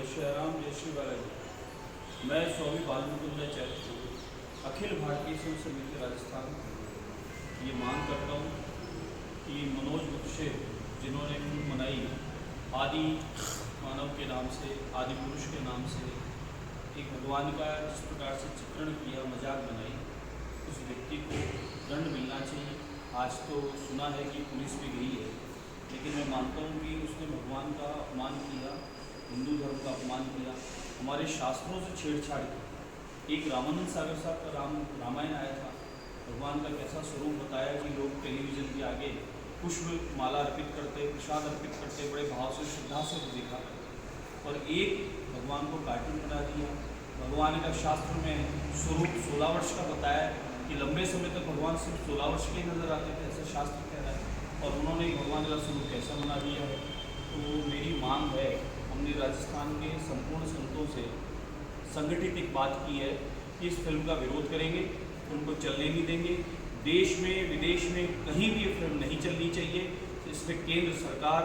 श्री राम, जय श्री बालाजी। मैं स्वामी बालमुकुंदाचार्य अखिल भारतीय संघ समिति राजस्थान ये मांग करता हूँ कि मनोज बुद्धशेर जिन्होंने फिल्म बनाई आदि मानव के नाम से, आदि पुरुष के नाम से, एक भगवान का जिस प्रकार से चित्रण किया, मजाक बनाई, उस व्यक्ति को दंड मिलना चाहिए। आज तो सुना है कि पुलिस भी गई है, लेकिन मैं मानता हूँ कि उसने भगवान का अपमान किया, हिंदू धर्म का अपमान किया, हमारे शास्त्रों से छेड़छाड़ की। एक रामानंद सागर साहब का रामायण आया था, भगवान का कैसा स्वरूप बताया कि लोग टेलीविज़न के आगे पुष्प माला अर्पित करते, प्रसाद अर्पित करते, बड़े भाव से, श्रद्धा से देखा। और एक भगवान को कार्टून बना दिया। भगवान का शास्त्र में स्वरूप 16 वर्ष का बताया कि लंबे समय तक भगवान सिर्फ 16 वर्ष के ही नजर आते थे, ऐसा शास्त्र कह रहा है। और उन्होंने भगवान का स्वरूप कैसा बना दिया है। तो मेरी मांग है, हमने राजस्थान के संपूर्ण संतों से संगठित एक बात की है कि इस फिल्म का विरोध करेंगे, फिल्म को चलने नहीं देंगे। देश में विदेश में कहीं भी ये फिल्म नहीं चलनी चाहिए। इसमें केंद्र सरकार,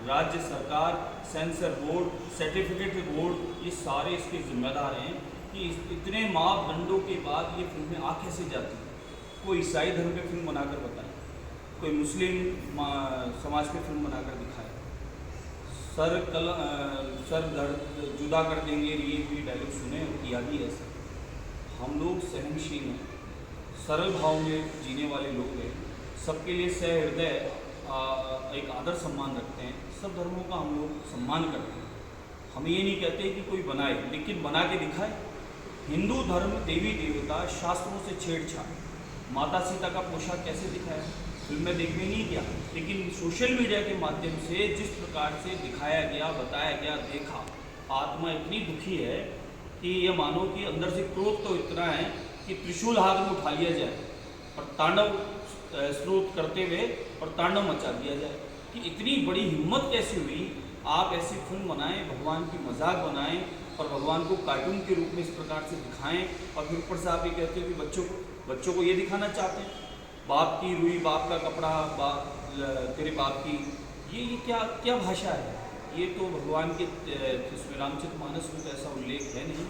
राज्य सरकार, सेंसर बोर्ड, सर्टिफिकेट बोर्ड, ये सारे इसके जिम्मेदार हैं कि इतने मापदंडों के बाद ये फिल्में आ कैसे जाती हैं। कोई ईसाई धर्म पे फिल्म बनाकर बताए, कोई मुस्लिम समाज पे फिल्म बनाकर दिखाए, सर दर्द जुदा कर देंगे, ये भी डायलॉग सुने और किया भी ऐसा। हम लोग सहनशील हैं, सरल भाव में जीने वाले लोग हैं, सबके लिए सहृदय एक आदर सम्मान रखते हैं। सब धर्मों का हम लोग सम्मान करते हैं। हम ये नहीं कहते कि कोई बनाए, लेकिन बना के दिखाए। हिंदू धर्म, देवी देवता, शास्त्रों से छेड़छाड़, माता सीता का पोशाक कैसे दिखाया, फिल्म में देखने नहीं गया, लेकिन सोशल मीडिया के माध्यम से जिस प्रकार से दिखाया गया, बताया गया, देखा, आत्मा इतनी दुखी है कि ये मानो कि अंदर से क्रोध तो इतना है कि त्रिशूल हाथ में उठा लिया जाए और तांडव स्रोत करते हुए और तांडव मचा दिया जाए। कि इतनी बड़ी हिम्मत कैसे हुई, आप ऐसी फिल्म बनाएं, भगवान की मजाक बनाएं और भगवान को कार्टून के रूप में इस प्रकार से दिखाएं। और फिर ऊपर से आप ये कहते हो कि बच्चों को ये दिखाना चाहते हैं, बाप की रुई, बाप का कपड़ा, तेरे बाप की, ये क्या भाषा है। ये तो भगवान के इसमें रामचरितमानस में तो ऐसा उल्लेख है नहीं।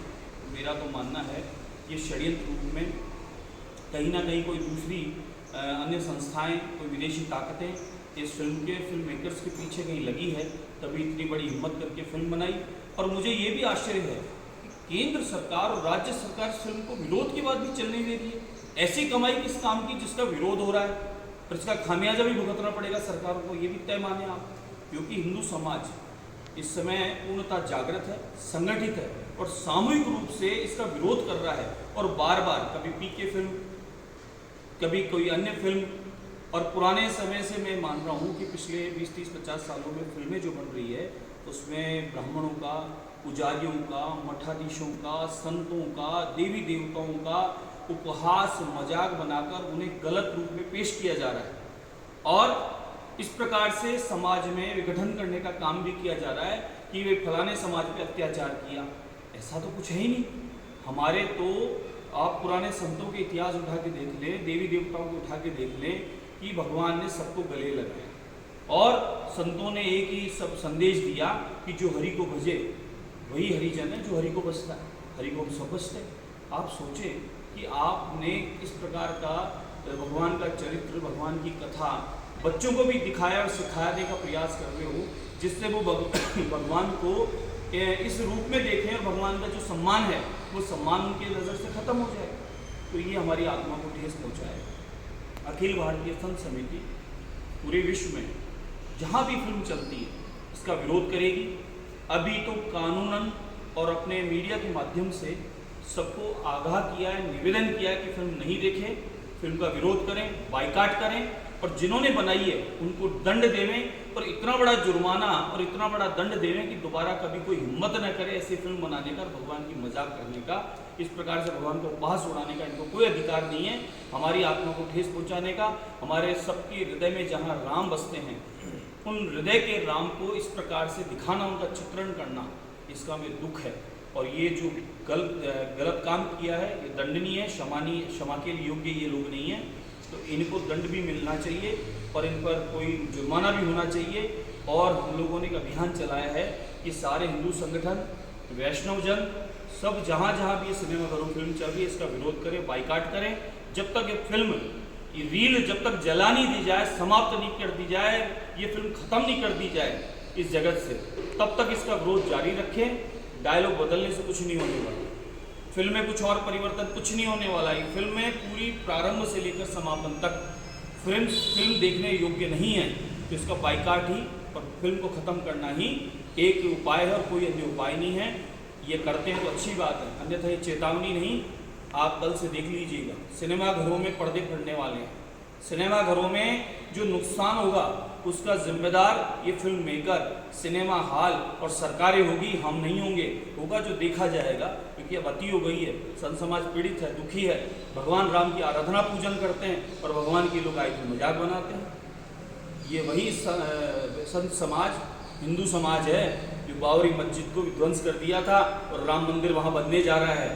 मेरा तो मानना है ये षड्यंत्र रूप में कहीं ना कहीं कोई दूसरी अन्य संस्थाएं, कोई विदेशी ताकतें इस फिल्म मेकर्स के पीछे कहीं लगी है, तभी इतनी बड़ी हिम्मत करके फिल्म बनाई। और मुझे ये भी आश्चर्य है कि केंद्र सरकार और राज्य सरकार इस फिल्म को विरोध के बाद भी चलने दे रही है। ऐसी कमाई किस काम की जिसका विरोध हो रहा है, और इसका खामियाजा भी भुगतना पड़ेगा सरकार को, ये भी तय माने आप। क्योंकि हिंदू समाज इस समय पूर्णतः जागृत है, संगठित है और सामूहिक रूप से इसका विरोध कर रहा है। और बार बार कभी पीके फिल्म, कभी कोई अन्य फिल्म, और पुराने समय से मैं मान रहा हूँ कि पिछले 20, 30, 50 सालों में फिल्में जो बन रही है उसमें ब्राह्मणों का, पुजारियों का, मठाधीशों का, संतों का, देवी देवताओं का उपहास, मजाक बनाकर उन्हें गलत रूप में पेश किया जा रहा है। और इस प्रकार से समाज में विघटन करने का काम भी किया जा रहा है कि वे फलाने समाज पे अत्याचार किया। ऐसा तो कुछ है ही नहीं। हमारे तो आप पुराने संतों के इतिहास उठा के देख लें, देवी देवताओं को उठा के देख लें कि भगवान ने सबको गले लगाया और संतों ने एक ही सब संदेश दिया कि जो हरि को भजे वही हरिजन है, जो हरि को बसता है, हरि को हम सब बसते। आप सोचें कि आपने इस प्रकार का भगवान का चरित्र, भगवान की कथा बच्चों को भी दिखाया और सिखाने का प्रयास कर रहे हो, जिससे वो भगवान को इस रूप में देखें और भगवान का जो सम्मान है वो सम्मान उनके नज़र से खत्म हो जाए। तो ये हमारी आत्मा को ठेस पहुँचाएगा। अखिल भारतीय संघ समिति पूरे विश्व में जहाँ भी फिल्म चलती है इसका विरोध करेगी। अभी तो कानूनन और अपने मीडिया के माध्यम से सबको आगाह किया है, निवेदन किया है कि फिल्म नहीं देखें, फिल्म का विरोध करें, बाइकाट करें और जिन्होंने बनाई है उनको दंड देवें। और इतना बड़ा जुर्माना और इतना बड़ा दंड देवें कि दोबारा कभी कोई हिम्मत न करे ऐसी फिल्म बनाने का, भगवान की मजाक करने का, इस प्रकार से भगवान को उपहास उड़ाने का इनको कोई अधिकार नहीं है। हमारी आत्मा को ठेस पहुँचाने का, हमारे सबके हृदय में जहाँ राम बसते हैं उन हृदय के राम को इस प्रकार से दिखाना, उनका चित्रण करना, इसका हमें दुख है। और ये जो गलत काम किया है ये दंडनीय है, क्षमा के योग्य ये लोग नहीं हैं। तो इनको दंड भी मिलना चाहिए और इन पर कोई जुर्माना भी होना चाहिए। और हम लोगों ने एक अभियान चलाया है कि सारे हिंदू संगठन वैष्णव जन सब जहाँ जहाँ भी ये सिनेमाघरों में फिल्म चल रही है इसका विरोध करें, बाइकाट करें। जब तक ये फिल्म, ये रील जब तक जला नहीं दी जाए, समाप्त नहीं कर दी जाए, ये फिल्म खत्म नहीं कर दी जाए इस जगत से, तब तक इसका विरोध जारी रखें। डायलॉग बदलने से कुछ नहीं होने वाला, फिल्म में कुछ और परिवर्तन कुछ नहीं होने वाला है। फिल्म में पूरी प्रारंभ से लेकर समापन तक फिल्म देखने योग्य नहीं है, तो इसका बाइकाट ही और फिल्म को ख़त्म करना ही एक उपाय है और कोई अन्य उपाय नहीं है। ये करते हैं तो अच्छी बात है, अन्यथा ये चेतावनी नहीं। आप कल से देख लीजिएगा, सिनेमाघरों में पर्दे फटने वाले हैं। सिनेमाघरों में जो नुकसान होगा उसका जिम्मेदार ये फिल्म मेकर, सिनेमा हॉल और सरकारें होगी, हम नहीं होंगे। होगा जो देखा जाएगा, क्योंकि अब अति हो गई है, संत समाज पीड़ित है, दुखी है। भगवान राम की आराधना पूजन करते हैं और भगवान के लोग आए थे मजाक बनाते हैं। ये वही संत समाज, हिंदू समाज है जो बाबरी मस्जिद को विध्वंस कर दिया था और राम मंदिर वहाँ बनने जा रहा है।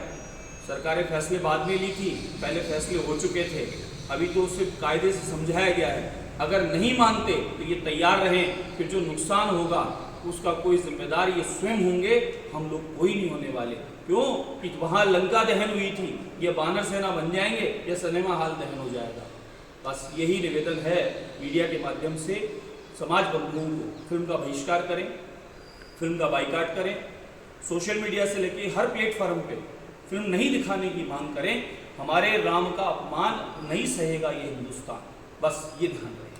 सरकारें फैसले बाद में ली थी, पहले फैसले हो चुके थे, अभी तो उसे कायदे से समझाया गया है। अगर नहीं मानते तो ये तैयार रहें, फिर जो नुकसान होगा उसका कोई जिम्मेदार ये स्वयं होंगे, हम लोग कोई नहीं होने वाले। क्यों कि वहाँ लंका दहन हुई थी, ये बानर सेना बन जाएंगे या सिनेमा हॉल दहन हो जाएगा। बस यही निवेदन है मीडिया के माध्यम से, समाज बंधुओं को फिल्म का बहिष्कार करें, फिल्म का बाइकाट करें, सोशल मीडिया से लेके हर प्लेटफॉर्म पे फिल्म नहीं दिखाने की मांग करें। हमारे राम का अपमान नहीं सहेगा ये हिंदुस्तान, बस ये ध्यान रखें।